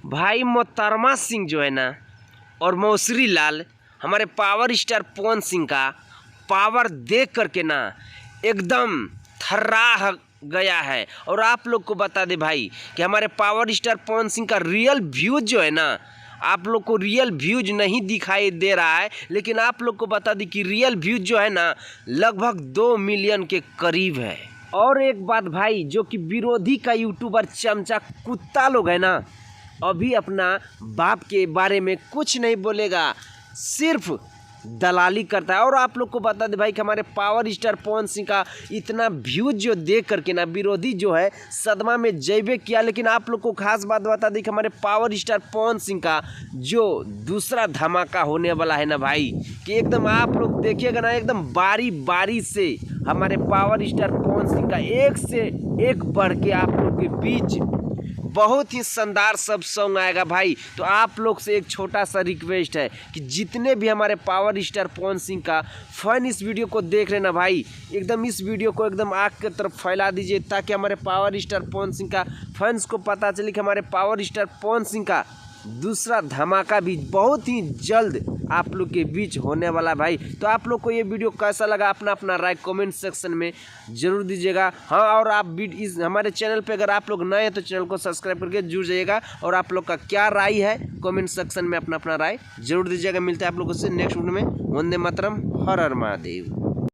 भाई मोहतरमा सिंह जो है ना और मौसरी लाल हमारे पावर स्टार पवन सिंह का पावर देख करके ना एकदम थर्रा गया है। और आप लोग को बता दे भाई कि हमारे पावर स्टार पवन सिंह का रियल व्यूज जो है ना, आप लोग को रियल व्यूज नहीं दिखाई दे रहा है, लेकिन आप लोग को बता दी कि रियल व्यूज जो है ना लगभग 2 मिलियन के करीब है। और एक बात भाई, जो कि विरोधी का यूट्यूबर चमचा कुत्ता लोग है ना, अभी अपना बाप के बारे में कुछ नहीं बोलेगा, सिर्फ दलाली करता है। और आप लोग को बता दे भाई कि हमारे पावर स्टार पवन सिंह का इतना व्यूज जो देख करके ना विरोधी जो है सदमा में जैबे किया। लेकिन आप लोग को खास बात बता दी कि हमारे पावर स्टार पवन सिंह का जो दूसरा धमाका होने वाला है ना भाई, कि एकदम आप लोग देखिएगा ना, एकदम बारी बारी से हमारे पावर स्टार पवन सिंह का एक से एक बढ़ के आप लोग के बीच बहुत ही शानदार सब सॉन्ग आएगा भाई। तो आप लोग से एक छोटा सा रिक्वेस्ट है कि जितने भी हमारे पावर स्टार पवन सिंह का फैन इस वीडियो को देख लेना भाई, एकदम इस वीडियो को एकदम आग की तरफ फैला दीजिए, ताकि हमारे पावर स्टार पवन सिंह का फैंस को पता चले कि हमारे पावर स्टार पवन सिंह का दूसरा धमाका भी बहुत ही जल्द आप लोग के बीच होने वाला भाई। तो आप लोग को ये वीडियो कैसा लगा अपना अपना राय कमेंट सेक्शन में ज़रूर दीजिएगा। हाँ, और आप इस हमारे चैनल पे अगर आप लोग नए हैं तो चैनल को सब्सक्राइब करके जुड़ जाइएगा। और आप लोग का क्या राय है कमेंट सेक्शन में अपना अपना राय जरूर दीजिएगा। मिलते हैं आप लोगों से नेक्स्ट वीडियो में। वंदे मातरम, हर हर महादेव।